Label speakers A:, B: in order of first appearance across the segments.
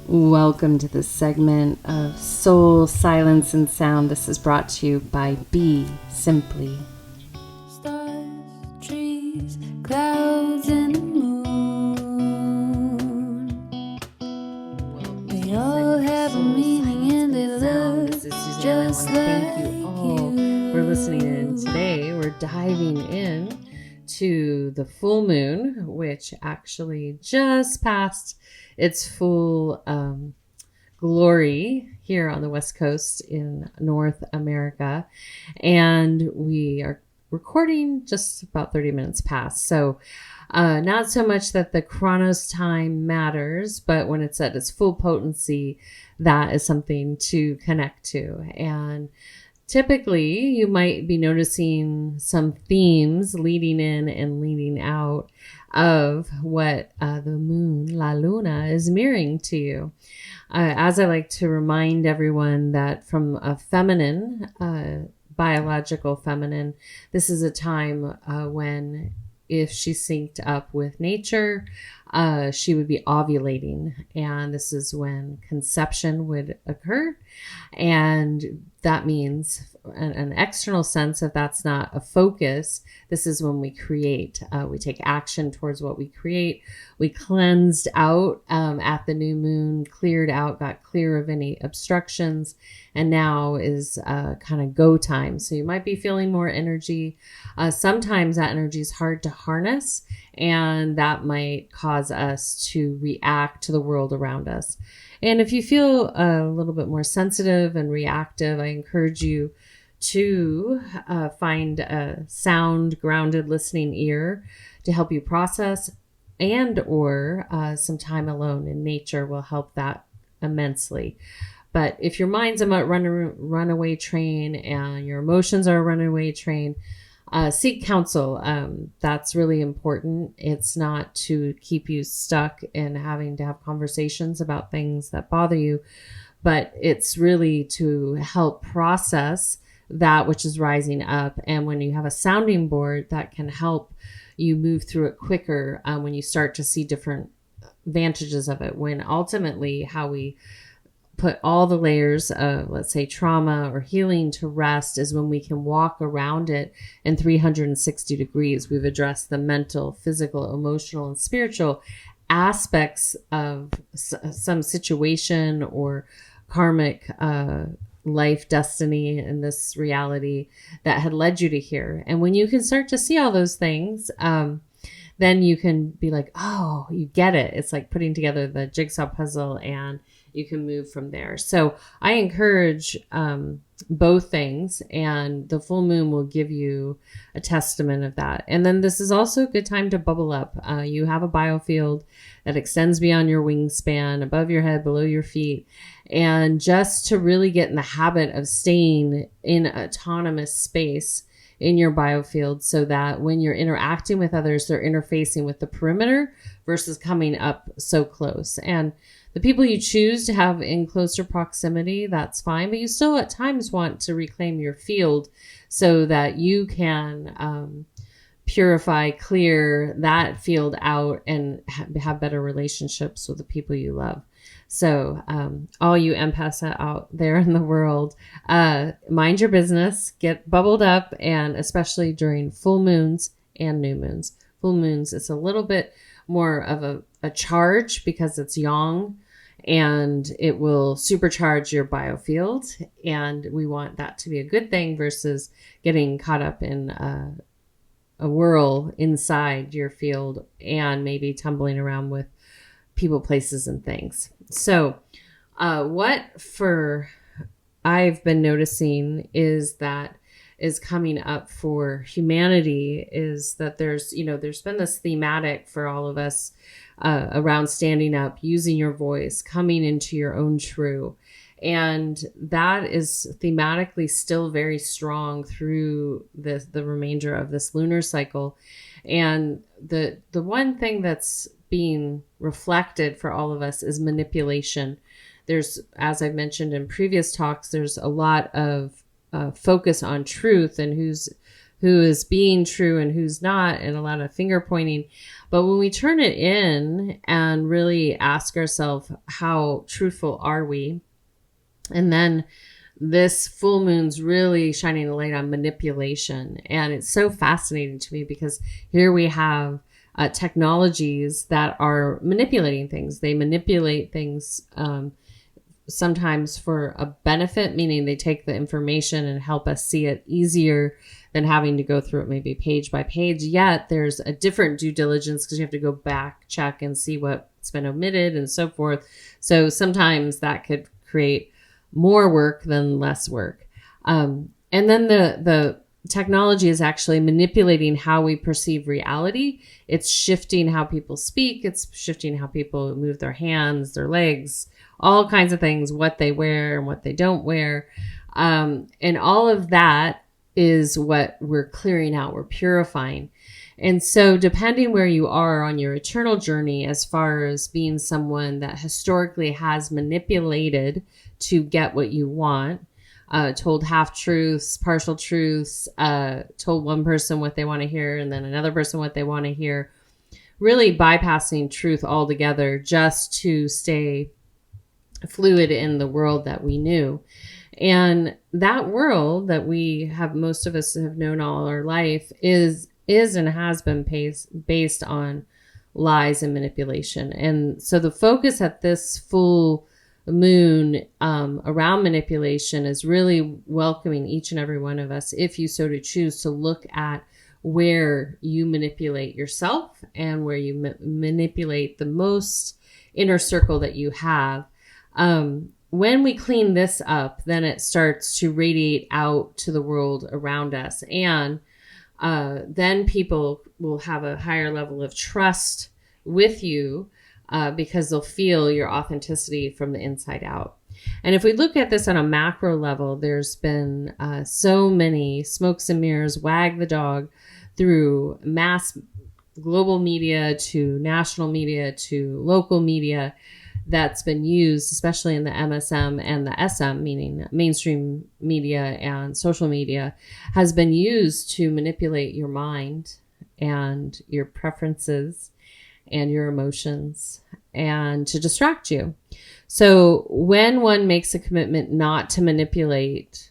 A: Welcome to this segment of Soul, Silence, and Sound. This is brought to you by BeSimply.
B: Stars, trees, clouds, and the moon. They all have a meaning and they look just like
A: thank you all for listening in. Today we're diving in to the full moon, which actually just passed its full glory here on the West Coast in North America. And we are recording just about 30 minutes past. So not so much that the chronos time matters, but when it's at its full potency, that is something to connect to. And typically, you might be noticing some themes leading in and leading out of what the moon, La Luna, is mirroring to you. As I like to remind everyone that from a feminine, biological feminine, this is a time when if she synced up with nature, she would be ovulating. And this is when conception would occur. And that means an external sense, if that's not a focus, this is when we create. We take action towards what we create. We cleansed out at the new moon, cleared out, got clear of any obstructions, and now is kind of go time. So you might be feeling more energy. Sometimes that energy is hard to harness, and that might cause us to react to the world around us. And if you feel a little bit more sensitive and reactive, I encourage you to find a sound, grounded listening ear to help you process, and or some time alone in nature will help that immensely. But if your mind's a runaway train and your emotions are a runaway train, seek counsel. That's really important. It's not to keep you stuck in having to have conversations about things that bother you, but it's really to help process that which is rising up. And when you have a sounding board, that can help you move through it quicker when you start to see different advantages of it. When ultimately how we put all the layers of, let's say, trauma or healing to rest is when we can walk around it in 360 degrees. We've addressed the mental, physical, emotional, and spiritual aspects of some situation or karmic life destiny in this reality that had led you to here. And when you can start to see all those things, then you can be like, oh, you get it. It's like putting together the jigsaw puzzle and you can move from there. So I encourage both things, and the full moon will give you a testament of that. And then this is also a good time to bubble up. You have a biofield that extends beyond your wingspan, above your head, below your feet. And just to really get in the habit of staying in autonomous space in your biofield, so that when you're interacting with others, they're interfacing with the perimeter versus coming up so close. And the people you choose to have in closer proximity, that's fine, but you still at times want to reclaim your field so that you can purify, clear that field out and have better relationships with the people you love. So all you empaths out there in the world, mind your business, get bubbled up, and especially during full moons and new moons. Full moons, it's a little bit more of a charge because it's yang, and it will supercharge your biofield. And we want that to be a good thing versus getting caught up in a whirl inside your field and maybe tumbling around with people, places, and things. So what I've been noticing is that is coming up for humanity is that there's been this thematic for all of us around standing up, using your voice, coming into your own true. And that is thematically still very strong through the remainder of this lunar cycle. And the one thing that's being reflected for all of us is manipulation. There's, as I've mentioned in previous talks, there's a lot of focus on truth and who is being true and who's not, and a lot of finger pointing. But when we turn it in and really ask ourselves, how truthful are we? And then this full moon's really shining a light on manipulation. And it's so fascinating to me because here we have technologies that are manipulating things. They manipulate things sometimes for a benefit, meaning they take the information and help us see it easier than having to go through it maybe page by page. Yet there's a different due diligence because you have to go back, check, and see what's been omitted and so forth. So sometimes that could create more work than less work. And then the technology is actually manipulating how we perceive reality. It's shifting how people speak. It's shifting how people move their hands, their legs, all kinds of things, what they wear and what they don't wear. And all of that is what we're clearing out, we're purifying. And so depending where you are on your eternal journey, as far as being someone that historically has manipulated to get what you want, told half truths, partial truths, told one person what they want to hear and then another person what they want to hear, really bypassing truth altogether just to stay fluid in the world that we knew. And that world that we have, most of us have known all our life, is and has been based on lies and manipulation. And so the focus at this full moon around manipulation is really welcoming each and every one of us, if you so to choose, to look at where you manipulate yourself and where you manipulate the most inner circle that you have. When we clean this up, then it starts to radiate out to the world around us. And then people will have a higher level of trust with you because they'll feel your authenticity from the inside out. And if we look at this on a macro level, there's been so many smokes and mirrors, wag the dog, through mass global media to national media to local media, that's been used, especially in the MSM and the SM, meaning mainstream media and social media, has been used to manipulate your mind and your preferences and your emotions and to distract you. So when one makes a commitment not to manipulate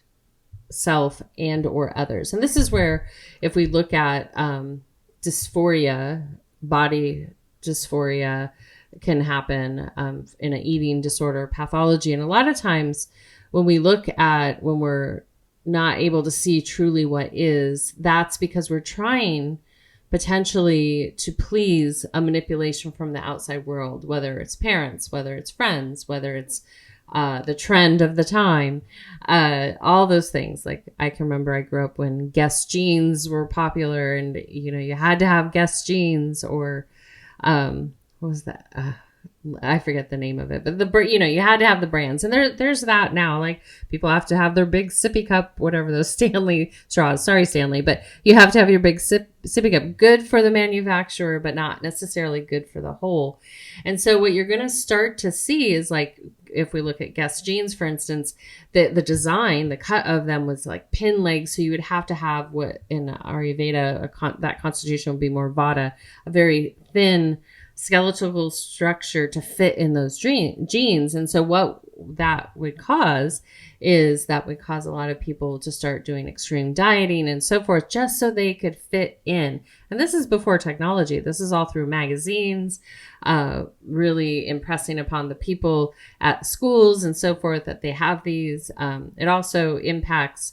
A: self and or others, and this is where, if we look at dysphoria, body dysphoria, can happen in an eating disorder pathology. And a lot of times when we look at, when we're not able to see truly what is, that's because we're trying potentially to please a manipulation from the outside world, whether it's parents, whether it's friends, whether it's the trend of the time, all those things. Like I can remember I grew up when Guess jeans were popular and, you had to have Guess jeans, or what was that? I forget the name of it, but you had to have the brands, and there's that now. Like people have to have their big sippy cup, whatever those Stanley straws. Sorry, Stanley, but you have to have your big sippy cup. Good for the manufacturer, but not necessarily good for the whole. And so what you're going to start to see is, like, if we look at Guess jeans, for instance, the design, the cut of them was like pin legs. So you would have to have what in Ayurveda, that constitution would be more Vata, a very thin skeletal structure to fit in those jeans. And so what that would cause is that would cause a lot of people to start doing extreme dieting and so forth, just so they could fit in. And this is before technology. This is all through magazines, really impressing upon the people at schools and so forth that they have these. It also impacts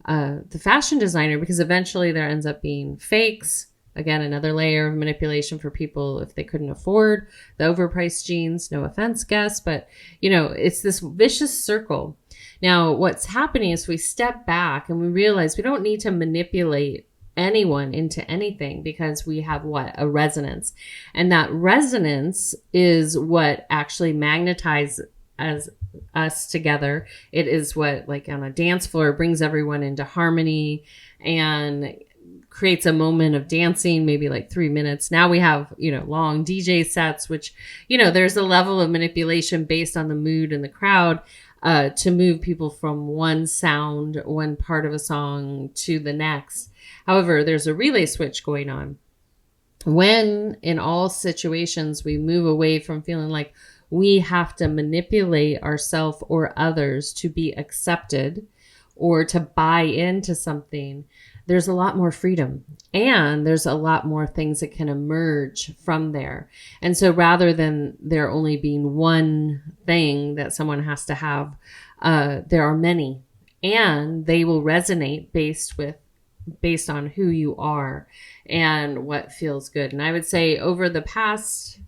A: the fashion designer, because eventually there ends up being fakes. Again, another layer of manipulation for people if they couldn't afford the overpriced jeans. No offense, Guess, but it's this vicious circle. Now, what's happening is we step back and we realize we don't need to manipulate anyone into anything, because we have a resonance. And that resonance is what actually magnetizes us together. It is what, like on a dance floor, brings everyone into harmony and creates a moment of dancing, maybe like 3 minutes. Now we have, long DJ sets, which, there's a level of manipulation based on the mood and the crowd to move people from one sound, one part of a song to the next. However, there's a relay switch going on. When in all situations we move away from feeling like we have to manipulate ourselves or others to be accepted or to buy into something, there's a lot more freedom and there's a lot more things that can emerge from there. And so rather than there only being one thing that someone has to have, there are many, and they will resonate based on who you are and what feels good. And I would say over the past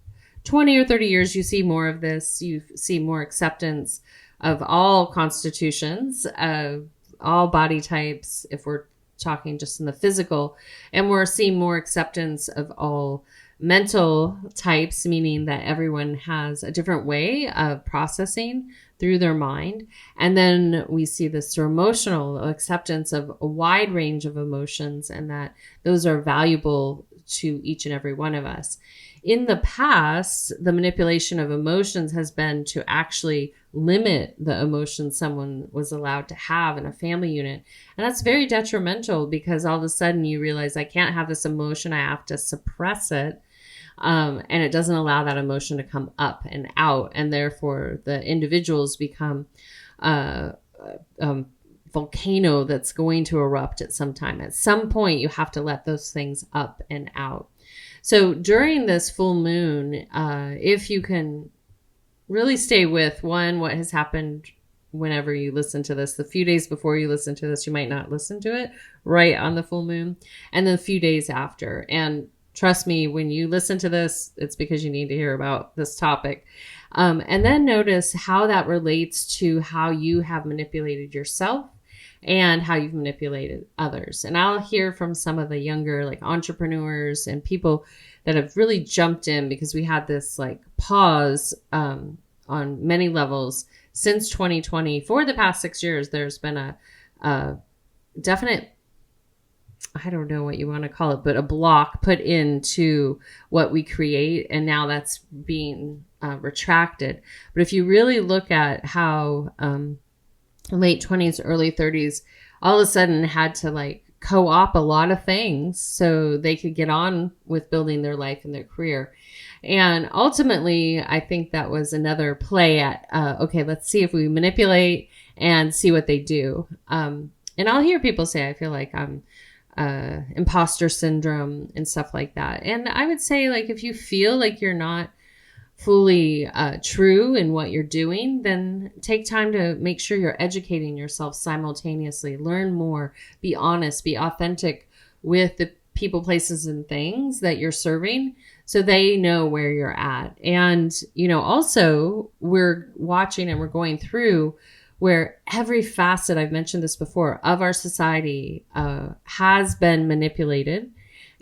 A: 20 or 30 years, you see more of this. You see more acceptance of all constitutions, of all body types, if we're talking just in the physical. And we're seeing more acceptance of all mental types, meaning that everyone has a different way of processing through their mind. And then we see this emotional acceptance of a wide range of emotions, and that those are valuable to each and every one of us. In the past, the manipulation of emotions has been to actually limit the emotions someone was allowed to have in a family unit. And that's very detrimental, because all of a sudden you realize, I can't have this emotion, I have to suppress it. And it doesn't allow that emotion to come up and out. And therefore the individuals become volcano that's going to erupt at some time. At some point, you have to let those things up and out. So during this full moon, if you can really stay with what has happened whenever you listen to this, the few days before you listen to this, you might not listen to it right on the full moon, and then a few days after. And trust me, when you listen to this, it's because you need to hear about this topic. And then notice how that relates to how you have manipulated yourself and how you've manipulated others. And I'll hear from some of the younger like entrepreneurs and people that have really jumped in, because we had this like pause on many levels since 2020. For the past 6 years, there's been a definite, I don't know what you want to call it, but a block put into what we create. And now that's being retracted. But if you really look at how late 20s, early 30s, all of a sudden had to like co-op a lot of things so they could get on with building their life and their career. And ultimately, I think that was another play at, okay, let's see if we manipulate and see what they do. And I'll hear people say, I feel like I'm imposter syndrome and stuff like that. And I would say, like, if you feel like you're not fully true in what you're doing, then take time to make sure you're educating yourself simultaneously. Learn more, be honest, be authentic with the people, places, and things that you're serving, so they know where you're at. And, also we're watching and we're going through where every facet, I've mentioned this before, of our society has been manipulated.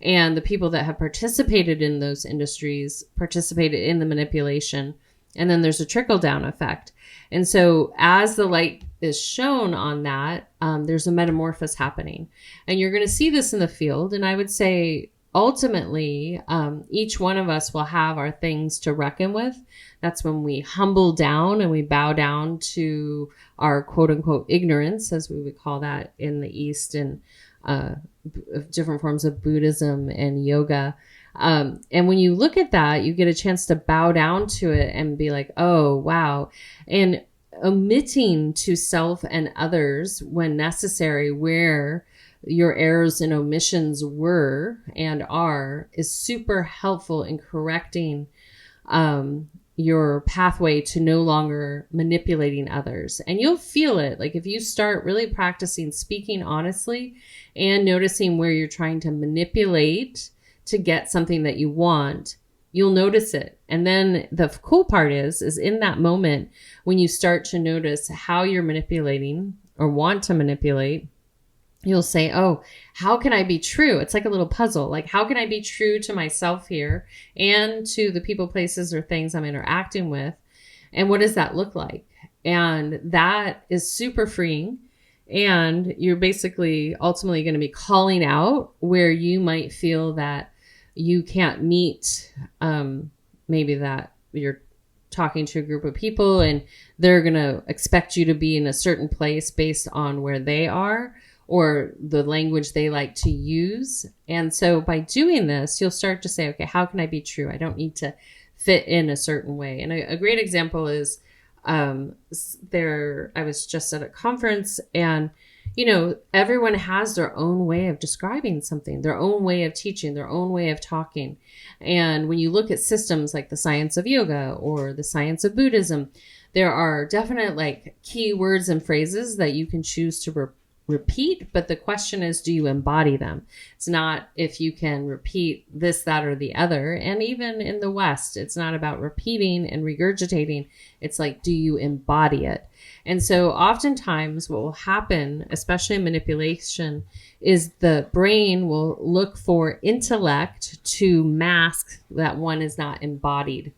A: And the people that have participated in those industries participated in the manipulation. And then there's a trickle down effect. And so as the light is shown on that, there's a metamorphosis happening. And you're going to see this in the field. And I would say ultimately, each one of us will have our things to reckon with. That's when we humble down and we bow down to our quote unquote ignorance, as we would call that in the East, and different forms of Buddhism and yoga. And when you look at that, you get a chance to bow down to it and be like, oh, wow. And omitting to self and others when necessary, where your errors and omissions were and are, is super helpful in correcting your pathway to no longer manipulating others. And you'll feel it. Like if you start really practicing speaking honestly and noticing where you're trying to manipulate to get something that you want, you'll notice it. And then the cool part is in that moment when you start to notice how you're manipulating or want to manipulate, you'll say, oh, how can I be true? It's like a little puzzle. Like, how can I be true to myself here and to the people, places, or things I'm interacting with? And what does that look like? And that is super freeing. And you're basically ultimately going to be calling out where you might feel that you can't meet, maybe that you're talking to a group of people and they're going to expect you to be in a certain place based on where they are. or the language they like to use. And so by doing this, you'll start to say, okay, how can I be true? I don't need to fit in a certain way. And a great example is I was just at a conference, and everyone has their own way of describing something, their own way of teaching, their own way of talking. And when you look at systems like the science of yoga or the science of Buddhism, there are definite key words and phrases that you can choose to repeat, but the question is, do you embody them? It's not if you can repeat this, that, or the other. And even in the West, it's not about repeating and regurgitating. It's like, do you embody it? And so oftentimes what will happen, especially in manipulation, is the brain will look for intellect to mask that one is not embodied,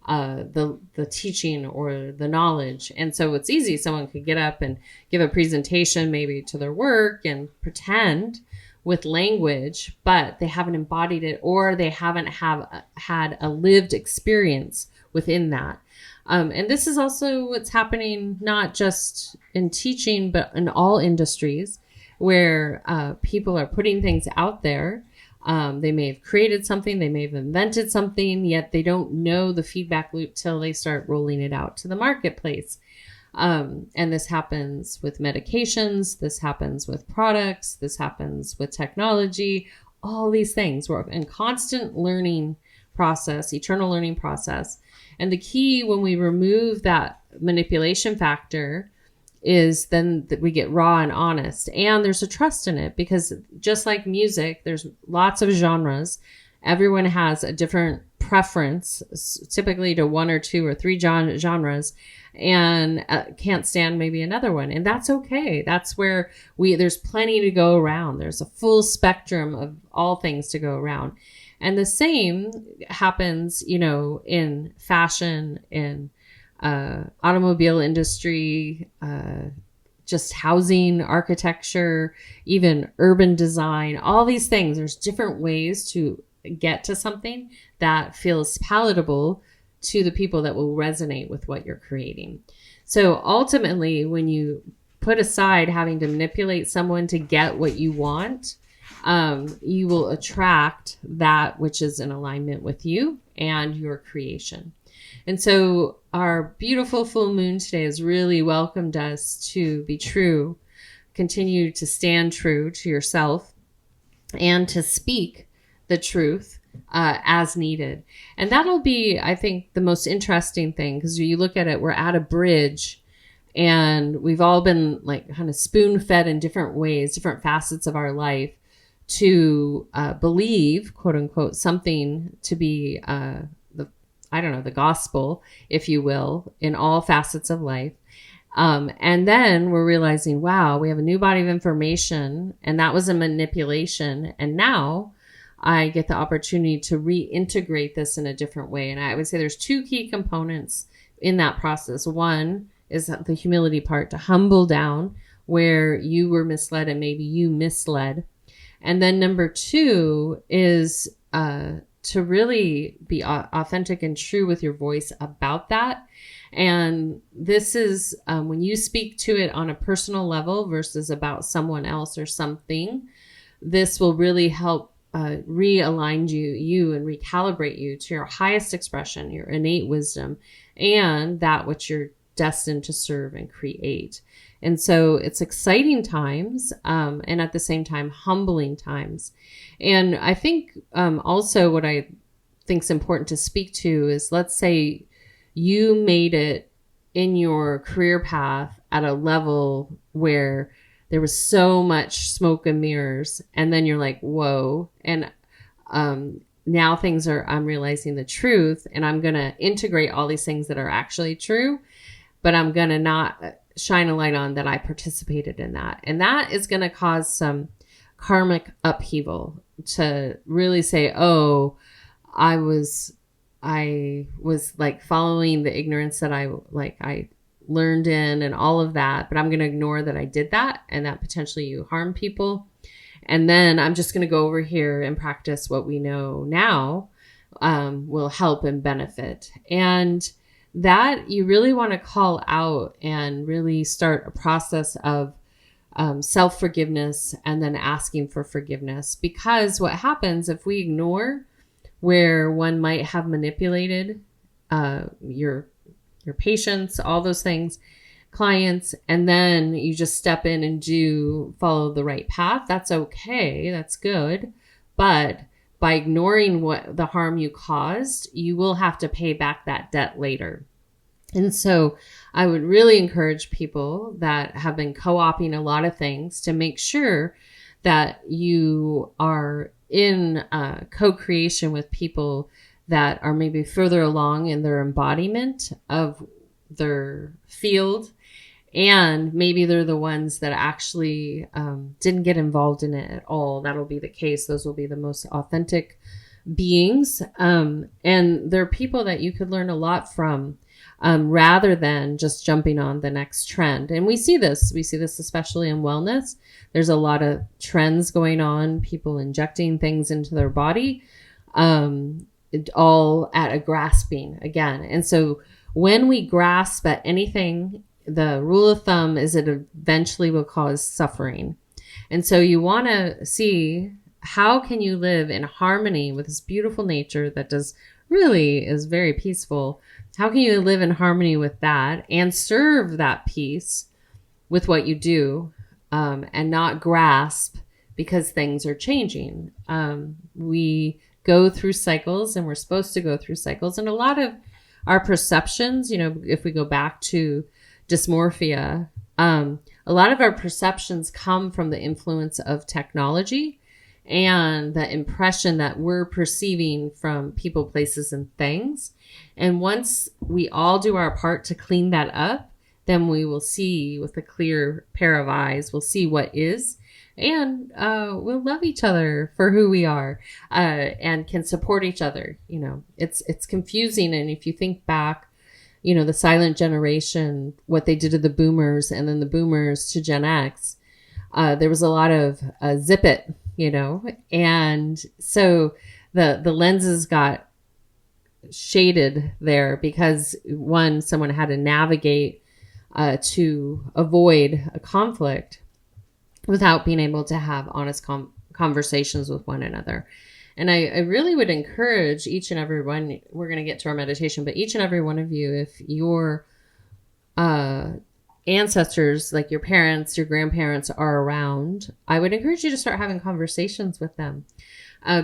A: the teaching or the knowledge. And so it's easy. Someone could get up and give a presentation maybe to their work and pretend with language, but they haven't embodied it, or they haven't had a lived experience within that. And this is also what's happening, not just in teaching, but in all industries where people are putting things out there. They may have created something, they may have invented something, yet they don't know the feedback loop till they start rolling it out to the marketplace. And this happens with medications, this happens with products, this happens with technology, all these things. We're in constant learning process, eternal learning process. And the key when we remove that manipulation factor is then that we get raw and honest, and there's a trust in it, because just like music, there's lots of genres. Everyone has a different preference, typically to one or two or three genres, and can't stand maybe another one. And that's okay. That's where there's plenty to go around. There's a full spectrum of all things to go around. And the same happens, in fashion, in automobile industry, just housing, architecture, even urban design, all these things. There's different ways to get to something that feels palatable to the people that will resonate with what you're creating. So ultimately, when you put aside having to manipulate someone to get what you want, you will attract that which is in alignment with you and your creation. And so our beautiful full moon today has really welcomed us to be true, continue to stand true to yourself, and to speak the truth as needed. And that'll be, I think, the most interesting thing, because you look at it, we're at a bridge, and we've all been kind of spoon fed in different ways, different facets of our life, to believe, quote unquote, something to be the gospel, if you will, in all facets of life. And then we're realizing, wow, we have a new body of information, and that was a manipulation. And now I get the opportunity to reintegrate this in a different way. And I would say there's two key components in that process. One is the humility part, to humble down where you were misled and maybe you misled. And then number two is to really be authentic and true with your voice about that. And this is when you speak to it on a personal level versus about someone else or something, this will really help realign you and recalibrate you to your highest expression, your innate wisdom, and that which you're destined to serve and create. And so it's exciting times, and at the same time, humbling times. And I think also what I think is important to speak to is, let's say you made it in your career path at a level where there was so much smoke and mirrors, and then you're like, whoa. And now I'm realizing the truth, and I'm going to integrate all these things that are actually true, but I'm going to not shine a light on that I participated in that. And that is going to cause some karmic upheaval, to really say, oh, I was following the ignorance that I learned in and all of that, but I'm going to ignore that I did that, and that potentially you harm people. And then I'm just going to go over here and practice what we know now will help and benefit. And that you really want to call out and really start a process of self-forgiveness, and then asking for forgiveness. Because what happens if we ignore where one might have manipulated your patients, all those things, clients, and then you just step in and do follow the right path, that's okay, that's good. But by ignoring what the harm you caused, you will have to pay back that debt later. And so I would really encourage people that have been co-opting a lot of things to make sure that you are in co-creation with people that are maybe further along in their embodiment of their field. And maybe they're the ones that actually didn't get involved in it at all. That'll be the case. Those will be the most authentic beings. And they're people that you could learn a lot from. Rather than just jumping on the next trend. And we see this especially in wellness. There's a lot of trends going on, people injecting things into their body, all at a grasping again. And so when we grasp at anything, the rule of thumb is it eventually will cause suffering. And so you want to see, how can you live in harmony with this beautiful nature that is very peaceful? How can you live in harmony with that and serve that peace with what you do, and not grasp because things are changing? We go through cycles, and we're supposed to go through cycles. And a lot of our perceptions, if we go back to dysmorphia, a lot of our perceptions come from the influence of technology and the impression that we're perceiving from people, places, and things. And once we all do our part to clean that up, then we will see with a clear pair of eyes, we'll see what is, and we'll love each other for who we are, and can support each other. It's confusing. And if you think back, the silent generation, what they did to the boomers, and then the boomers to Gen X, there was a lot of zip it, and so the lenses got shaded there because someone had to navigate to avoid a conflict without being able to have honest conversations with one another. And I really would encourage each and every one, we're going to get to our meditation, but each and every one of you, if your ancestors, like your parents, your grandparents, are around, I would encourage you to start having conversations with them.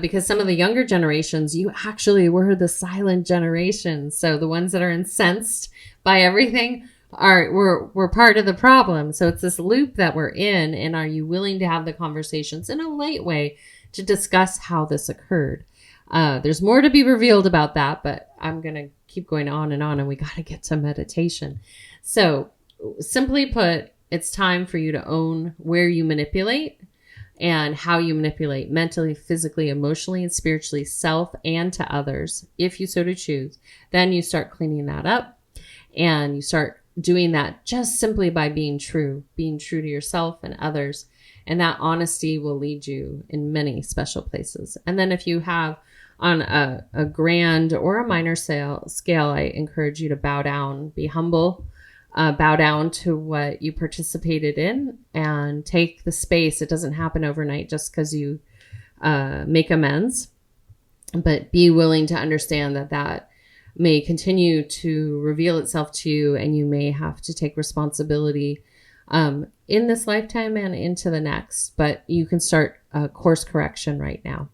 A: Because some of the younger generations, you actually were the silent generation. So the ones that are incensed by everything we're part of the problem. So it's this loop that we're in. And are you willing to have the conversations in a light way to discuss how this occurred? There's more to be revealed about that, but I'm going to keep going on, and we got to get to meditation. So simply put, it's time for you to own where you manipulate and how you manipulate mentally, physically, emotionally, and spiritually, self and to others, if you so to choose. Then you start cleaning that up, and you start doing that just simply by being true to yourself and others. And that honesty will lead you in many special places. And then if you have on a grand or a minor scale, I encourage you to bow down, be humble, bow down to what you participated in, and take the space. It doesn't happen overnight just because you make amends, but be willing to understand that may continue to reveal itself to you, and you may have to take responsibility in this lifetime and into the next, but you can start a course correction right now.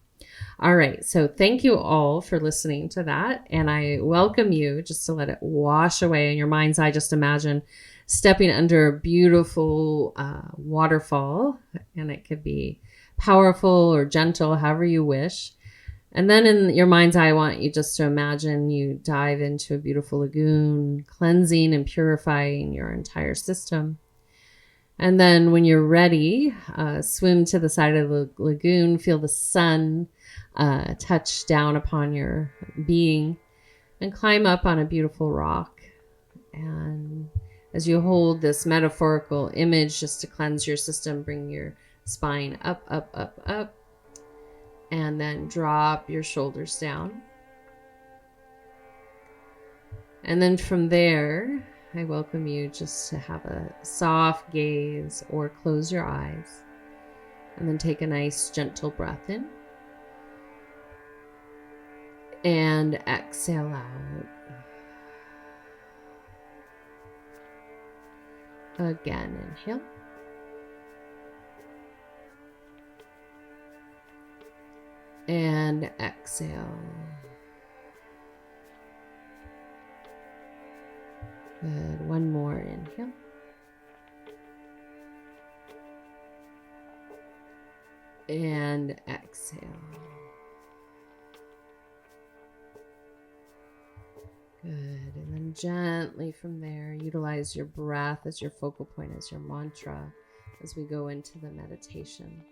A: All right. So thank you all for listening to that. And I welcome you just to let it wash away in your mind's eye. Just imagine stepping under a beautiful waterfall, and it could be powerful or gentle, however you wish. And then in your mind's eye, I want you just to imagine you dive into a beautiful lagoon, cleansing and purifying your entire system. And then when you're ready, swim to the side of the lagoon, feel the sun touch down upon your being, and climb up on a beautiful rock. And as you hold this metaphorical image just to cleanse your system, bring your spine up, up, up, up, and then drop your shoulders down. And then from there, I welcome you just to have a soft gaze or close your eyes and then take a nice gentle breath in and exhale out. Again, inhale. And exhale. Good. One more inhale. And exhale. Good. And then gently from there, utilize your breath as your focal point, as your mantra, as we go into the meditation.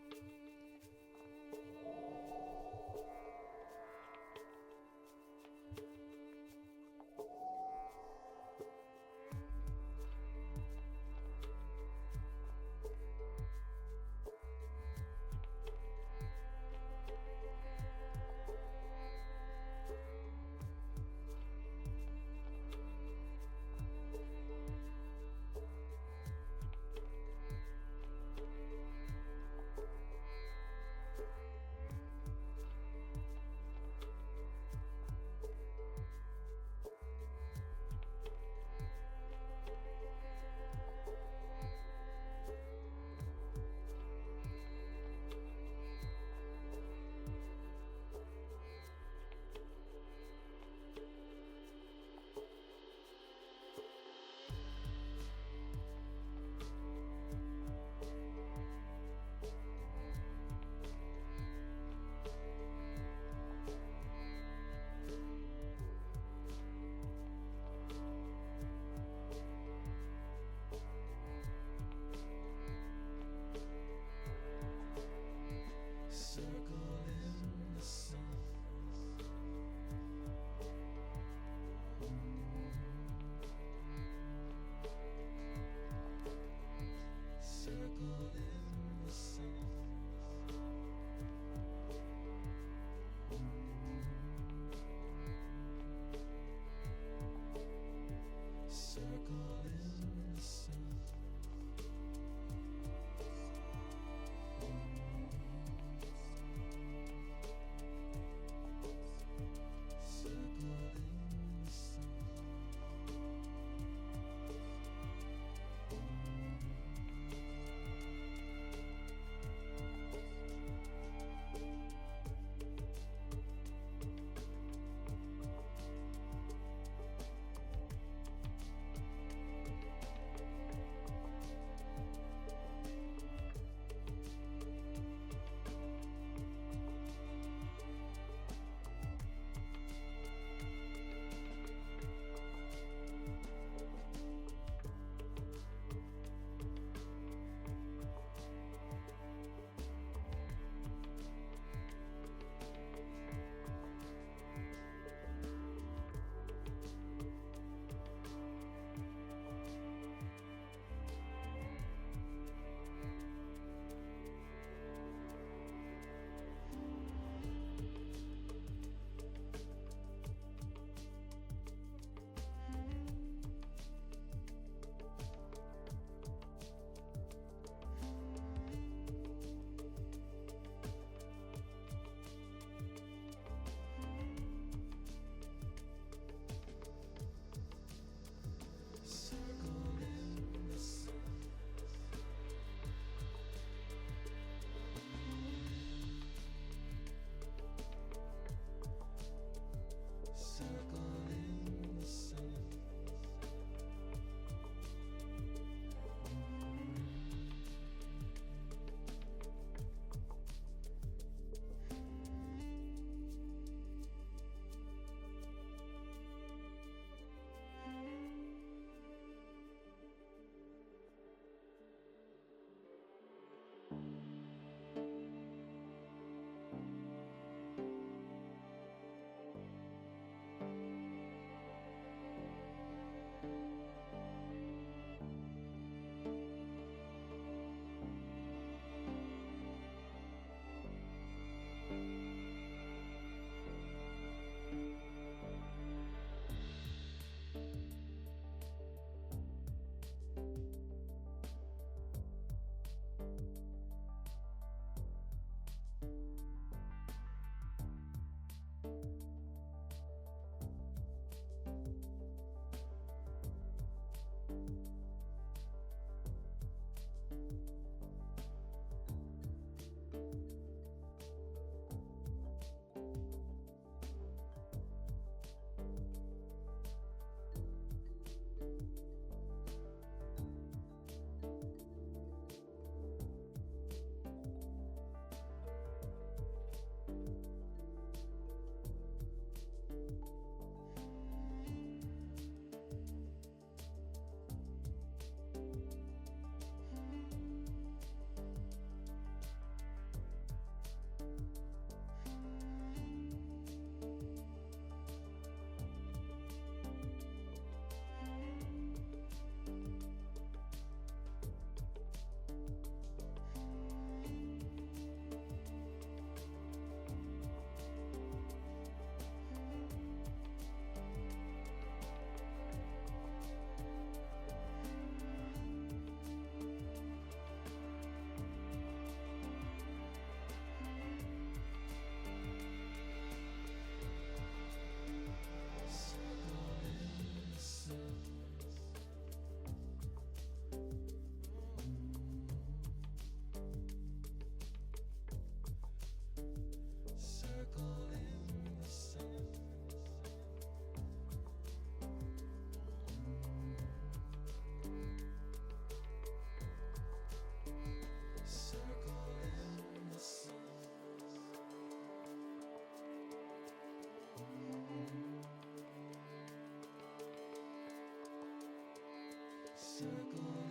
C: circle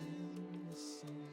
C: in the sun.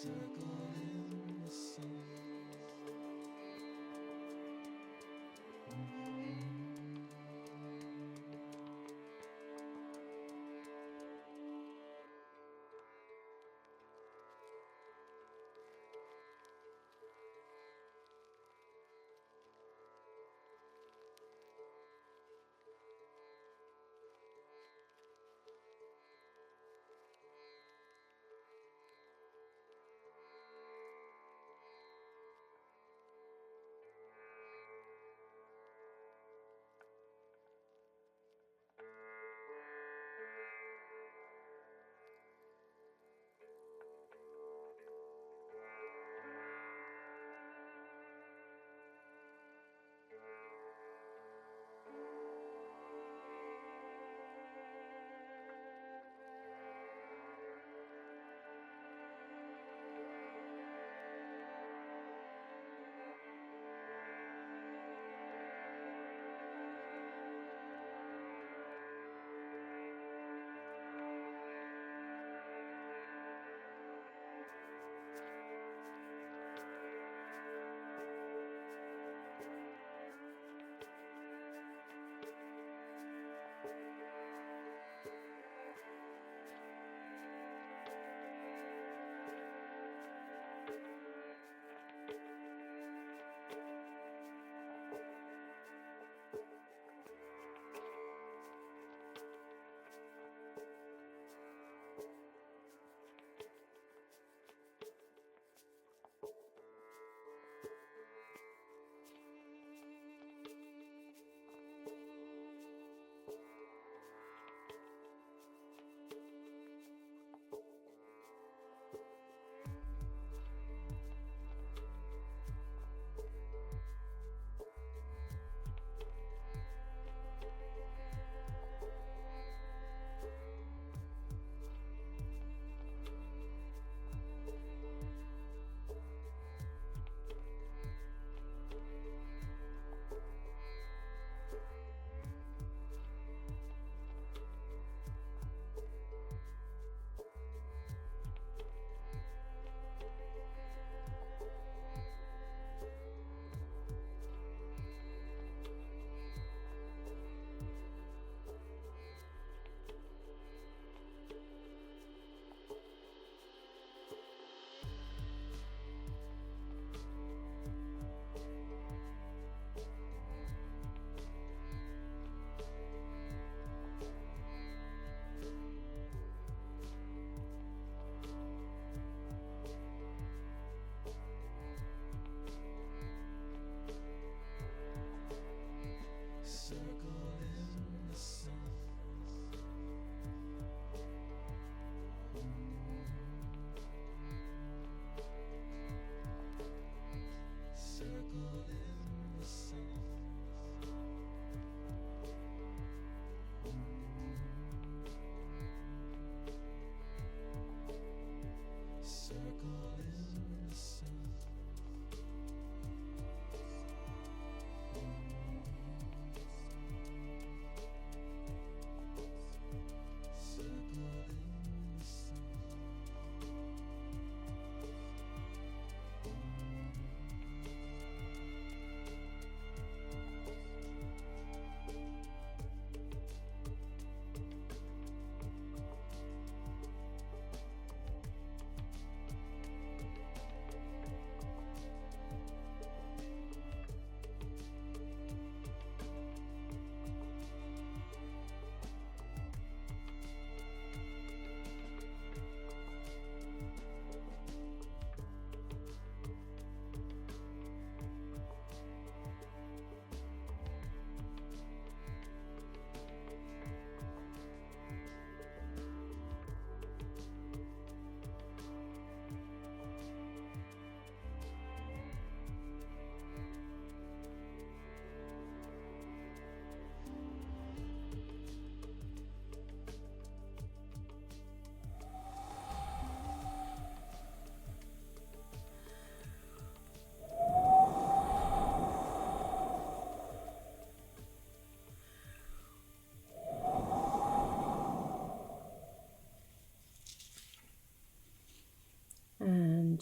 C: circle in the sand.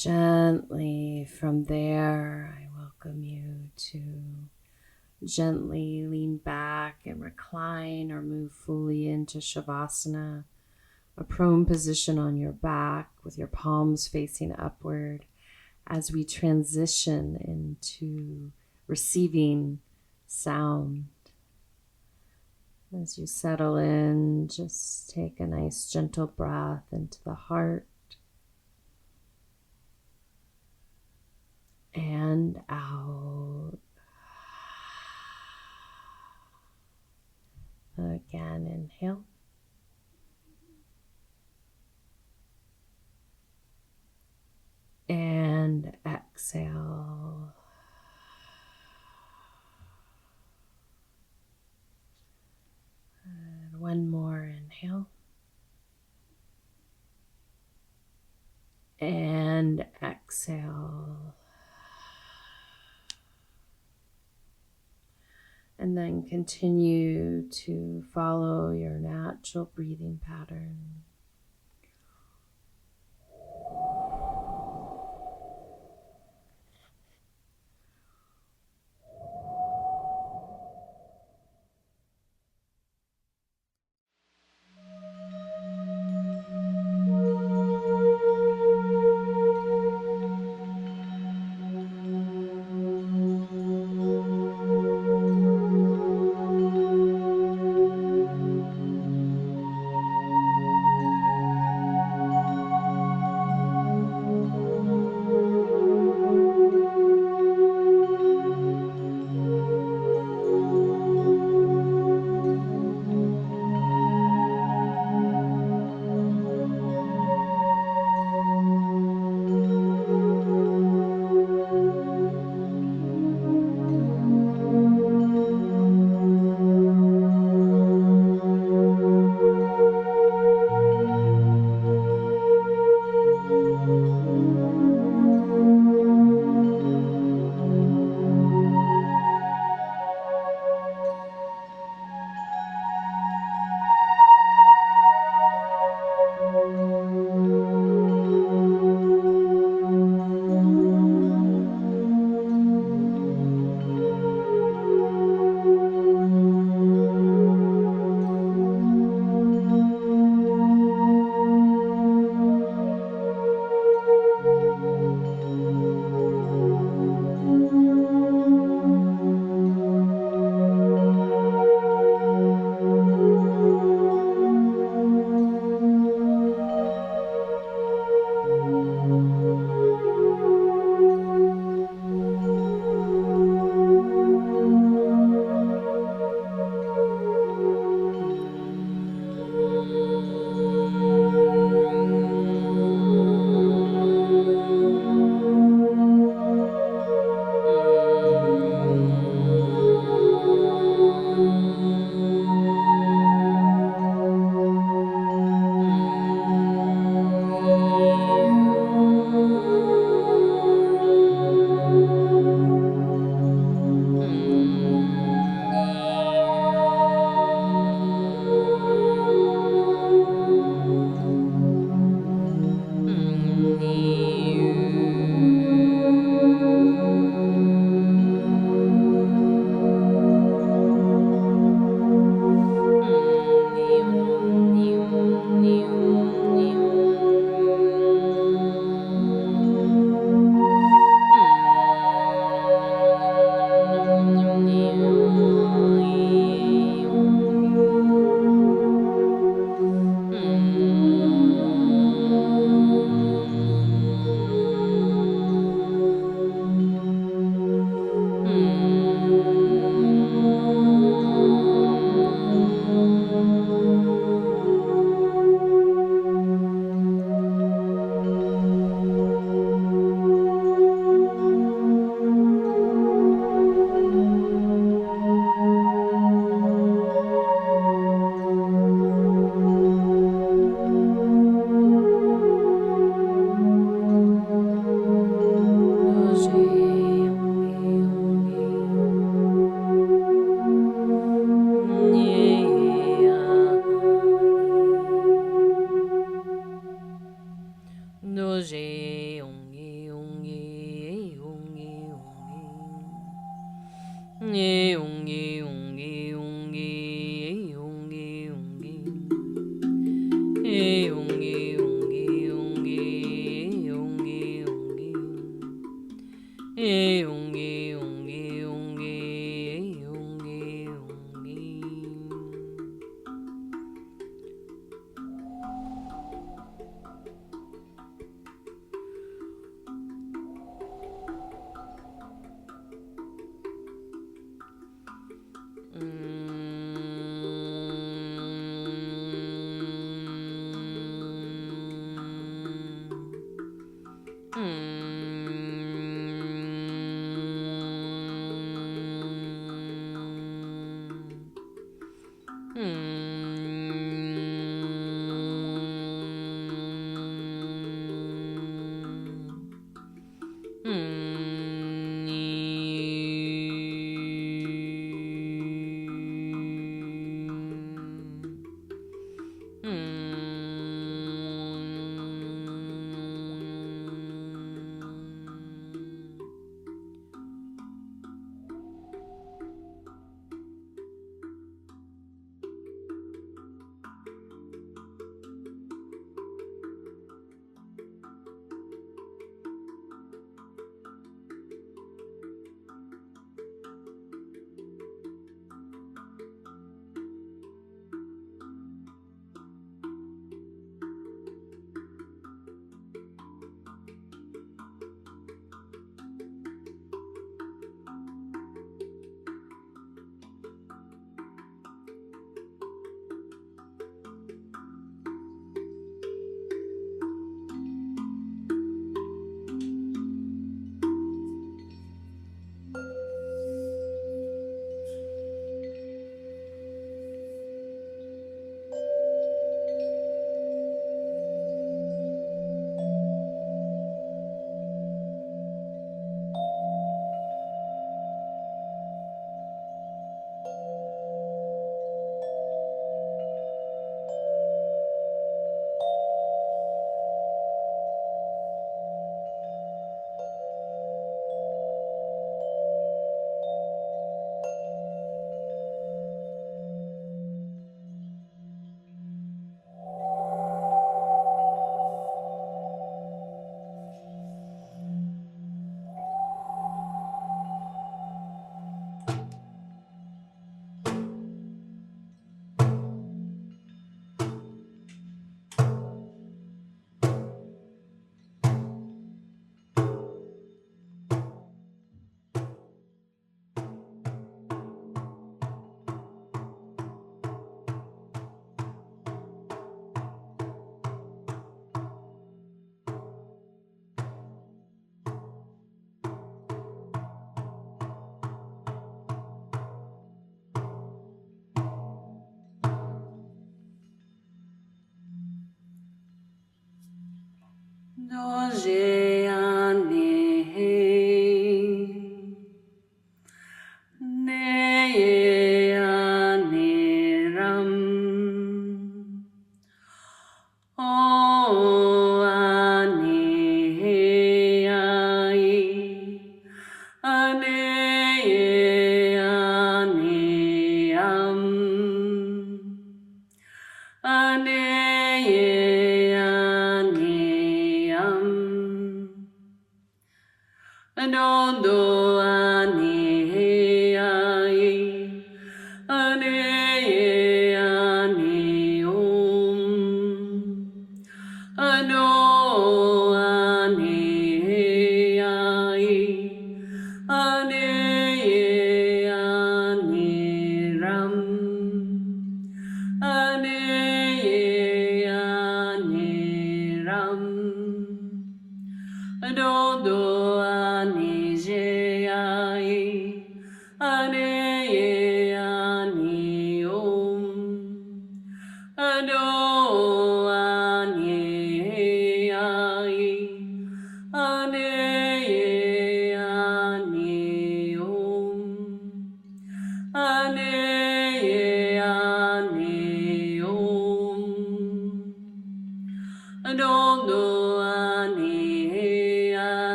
A: Gently from there, I welcome you to gently lean back and recline or move fully into Shavasana, a prone position on your back with your palms facing upward as we transition into receiving sound. As you settle in, just take a nice gentle breath into the heart and out. Again, inhale. And exhale. And one more inhale. And exhale. And then continue to follow your natural breathing pattern.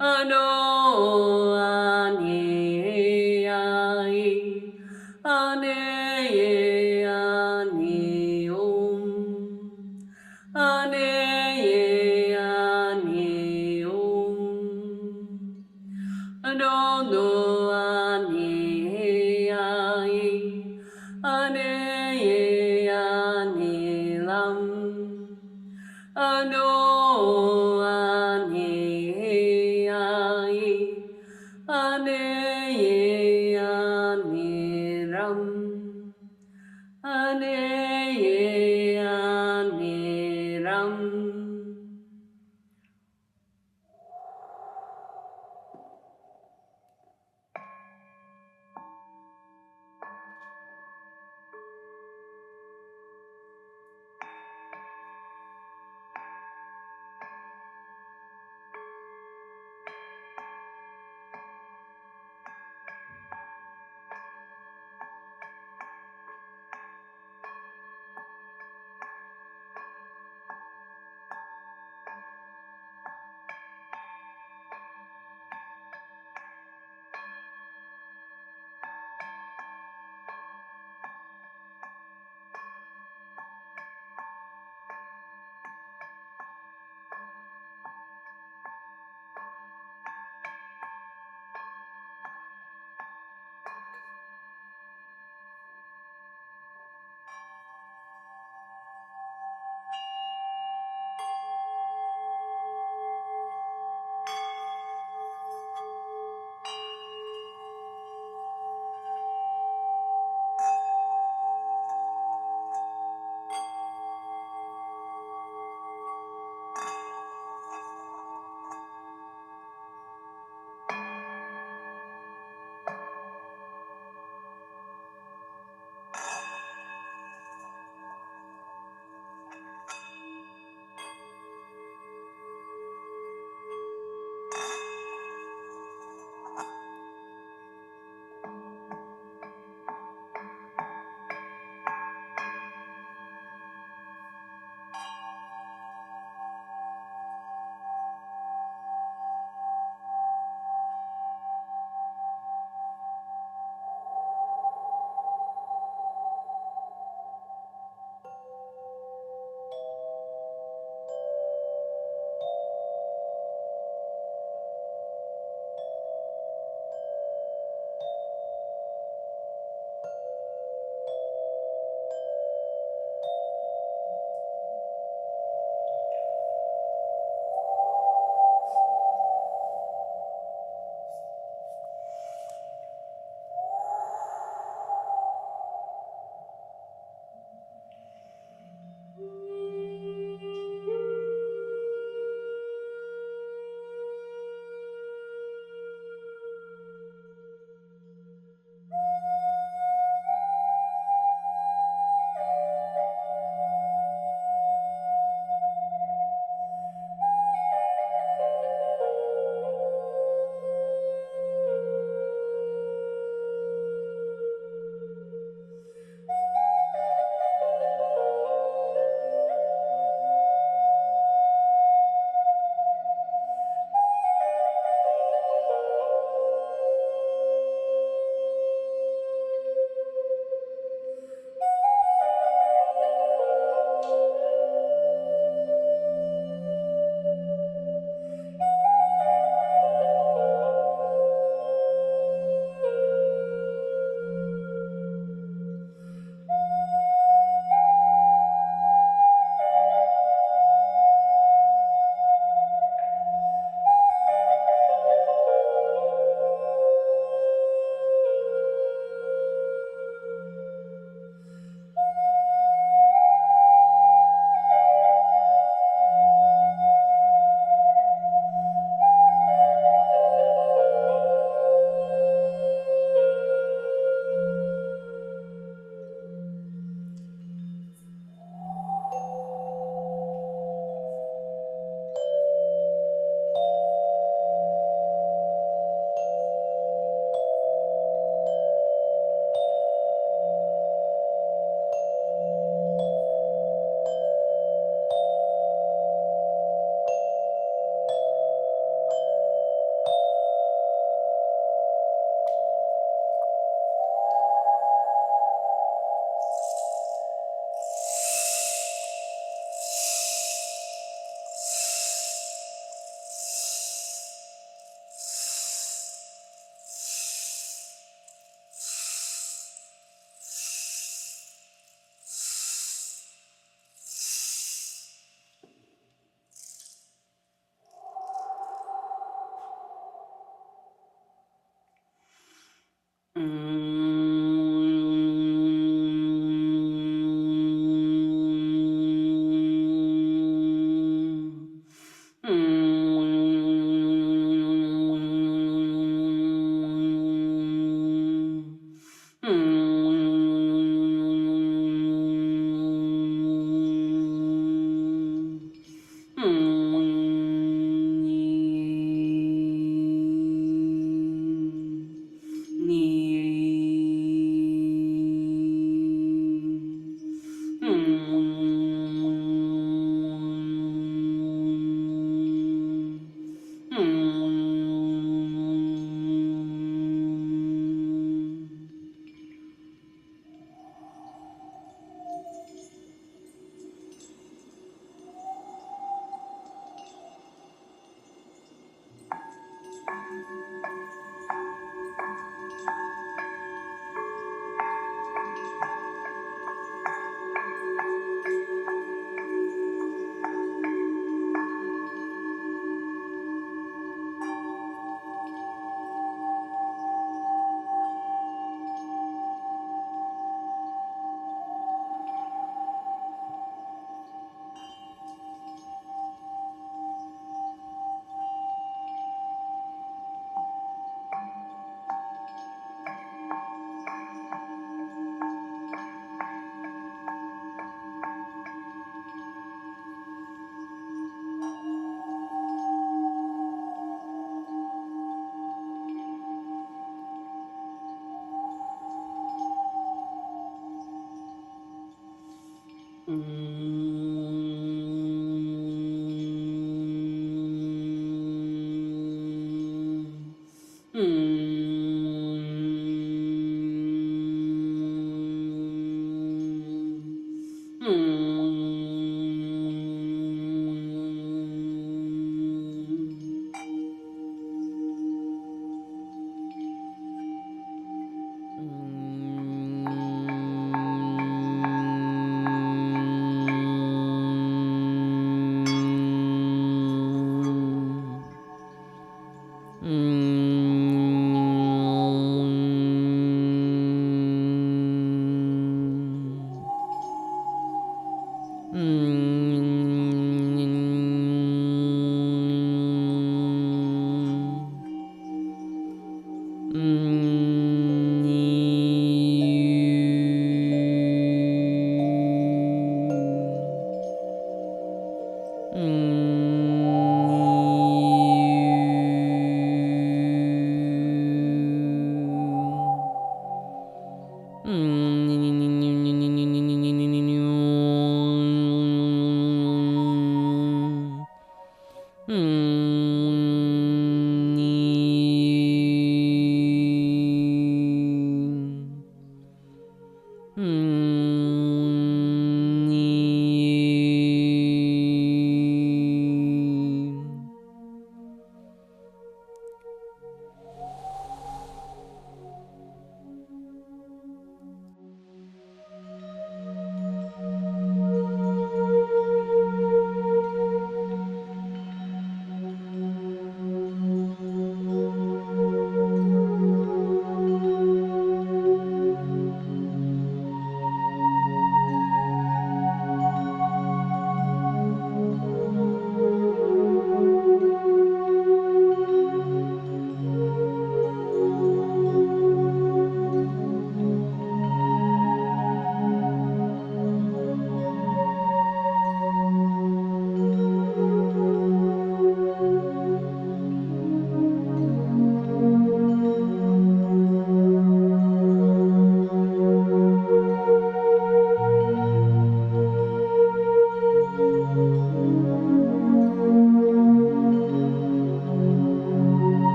A: Ano ani ai aniram, aneye aniram.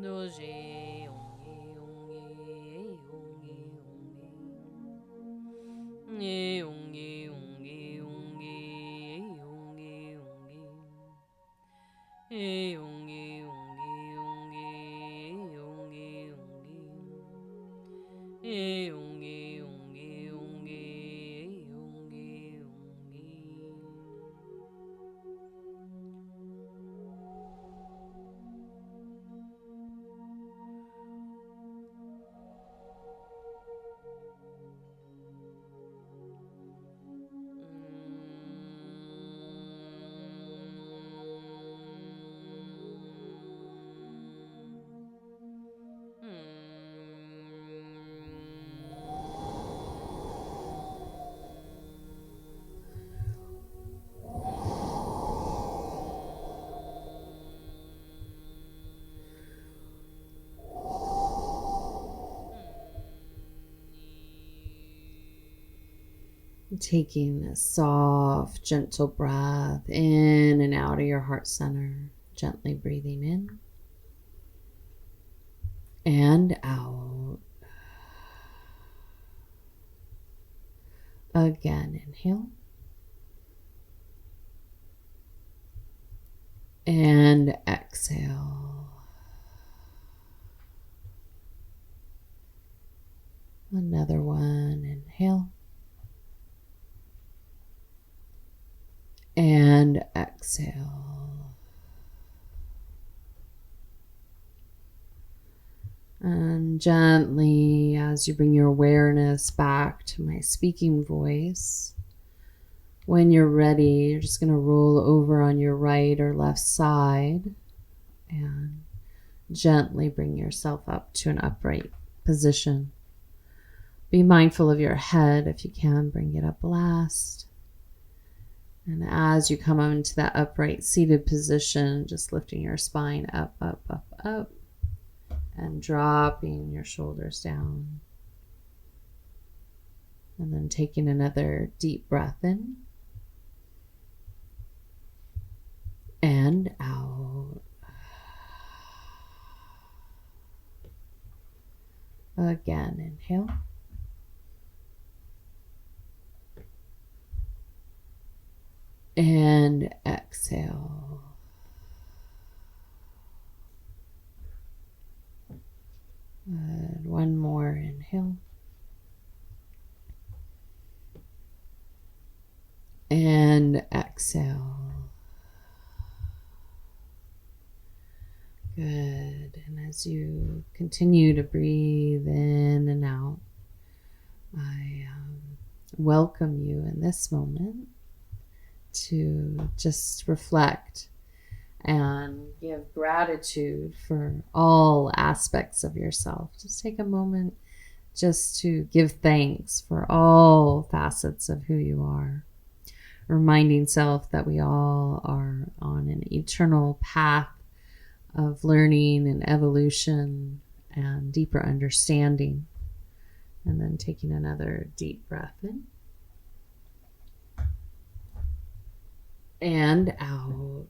A: Doji ongi ongi ongi ongi ongi ongi ongi ongi ongi ongi ongi ongi ongi ongi Taking a soft, gentle breath in and out of your heart center, gently breathing in and out. Again, inhale and exhale. Another one, inhale. And exhale. And gently, as you bring your awareness back to my speaking voice, when you're ready, you're just going to roll over on your right or left side and gently bring yourself up to an upright position. Be mindful of your head. If you can, bring it up last. And as you come into that upright seated position, just lifting your spine up, up, up, up, and dropping your shoulders down. And then taking another deep breath in and out. Again, inhale. And exhale. And one more inhale. And exhale. Good. And as you continue to breathe in and out, I welcome you in this moment to just reflect and give gratitude for all aspects of yourself. Just take a moment just to give thanks for all facets of who you are. Reminding self that we all are on an eternal path of learning and evolution and deeper understanding. And then taking another deep breath in. And out.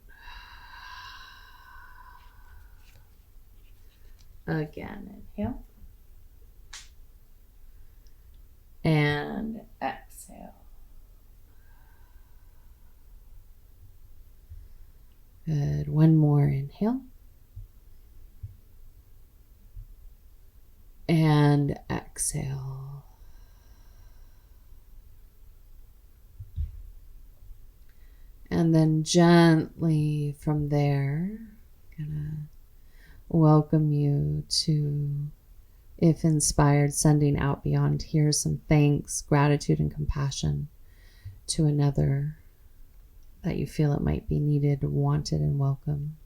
A: Again, inhale. And exhale. Good. One more inhale. And exhale. And then gently from there, gonna welcome you to, if inspired, sending out beyond here some thanks, gratitude, and compassion to another that you feel it might be needed, wanted, and welcome.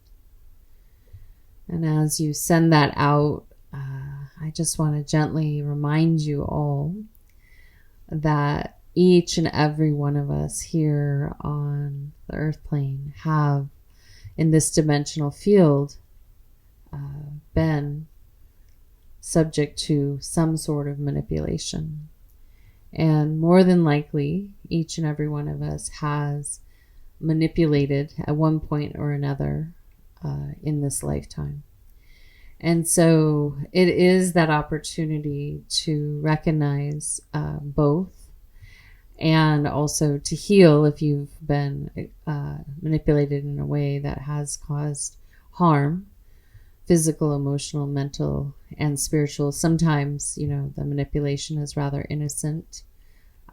A: And as you send that out, I just want to gently remind you all that each and every one of us here on the earth plane have, in this dimensional field, been subject to some sort of manipulation. And more than likely, each and every one of us has manipulated at one point or another in this lifetime. And so it is that opportunity to recognize both, and also to heal if you've been manipulated in a way that has caused harm, physical, emotional, mental, and spiritual. Sometimes, the manipulation is rather innocent,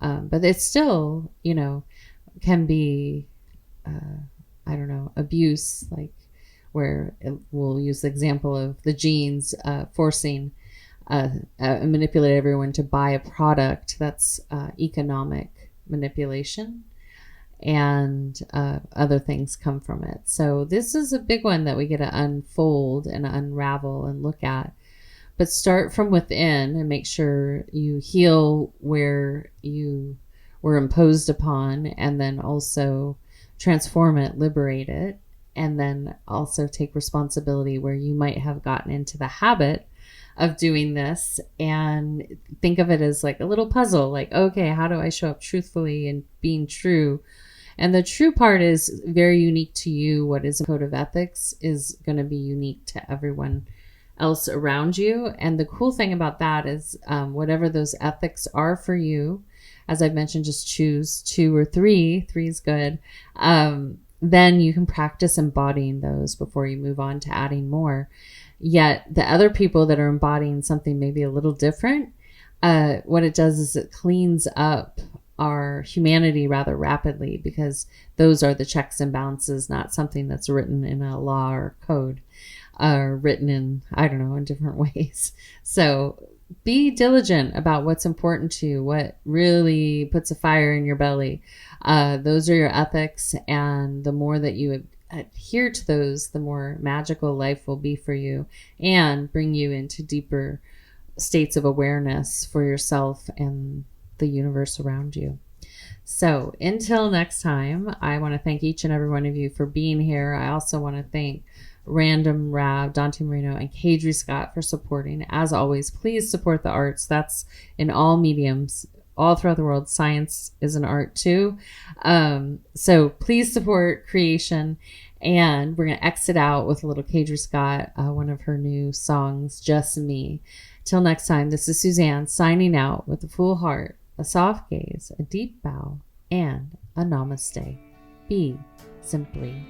A: but it still, can be, abuse, like where we'll use the example of the genes forcing manipulate everyone to buy a product. That's economic manipulation, and other things come from it. So this is a big one that we get to unfold and unravel and look at. But start from within and make sure you heal where you were imposed upon, and then also transform it, liberate it, and then also take responsibility where you might have gotten into the habit of doing this, and think of it as like a little puzzle. Like, okay, how do I show up truthfully and being true? And the true part is very unique to you. What is a code of ethics is going to be unique to everyone else around you. And the cool thing about that is whatever those ethics are for you, as I've mentioned, just choose 2 or 3. 3 is good. Then you can practice embodying those before you move on to adding more. Yet the other people that are embodying something maybe a little different, what it does is it cleans up our humanity rather rapidly, because those are the checks and balances, not something that's written in a law or code, or written in, in different ways. So be diligent about what's important to you, what really puts a fire in your belly. Those are your ethics, and the more that you adhere to those, the more magical life will be for you and bring you into deeper states of awareness for yourself and the universe around you. So until next time, I want to thank each and every one of you for being here. I also want to thank Random Rab, Dante Marino, and Kadri Scott for supporting. As always, please support the arts. That's in all mediums, all throughout the world. Science is an art too. So please support creation. And we're going to exit out with a little Kadri Scott, one of her new songs, Just Me. Till next time, this is Suzanne signing out with a full heart, a soft gaze, a deep bow, and a namaste. Be simply.